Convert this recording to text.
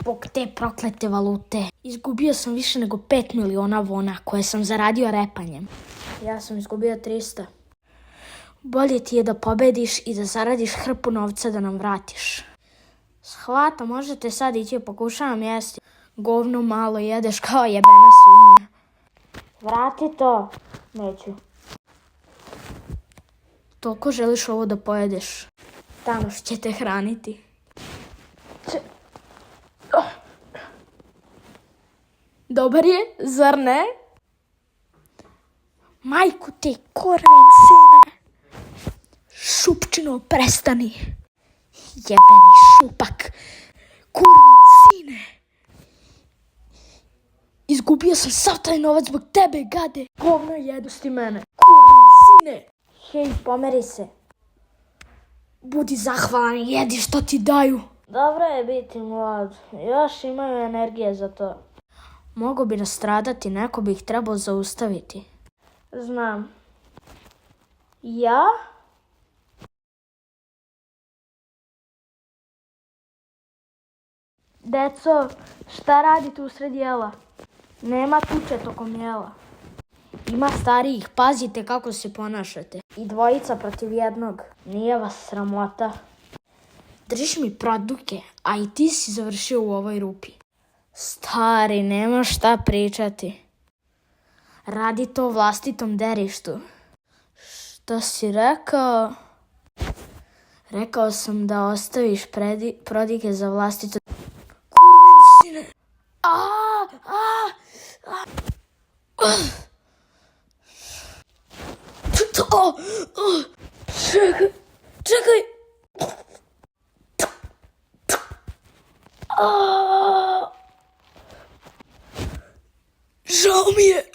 Zbog te proklete valute. Izgubio sam više nego 5 miliona wona koje sam zaradio repanjem. Ja sam izgubio 300. Bolje ti je da pobediš i da zaradiš hrpu novca da nam vratiš. Shvata, možete sad ići, pokušavam jesti. Govno malo jedeš kao jebena svinja. Vrati to. Neću. Toliko želiš ovo da pojedeš. Thanos će te hraniti. Dobar je, zar ne? Majku te, korven sine. Šupčino, prestani. Jebeni šupak. Kurvin sine. Izgubio sam sav taj novac zbog tebe, gade. Govno jedosti mene. Kurvin sine. Hej, pomeri se. Budi zahvalan i jedi što ti daju. Dobro je biti mlad. Još imaju energije za to. Mogu bi nastradati, neko bi ih trebao zaustaviti. Znam. Ja? Deco, šta radite usred jela? Nema tuče tokom jela. Ima starijih, pazite kako se ponašate. I dvojica protiv jednog. Nije vas sramota. Držiš mi produke, a i ti si završio u ovoj rupi. Stari, nema šta pričati. Radi to u vlastitom derištu. Šta si rekao? Rekao sam da ostaviš prodike za vlastito... Kurvin sine! Čekaj! Žao mi je!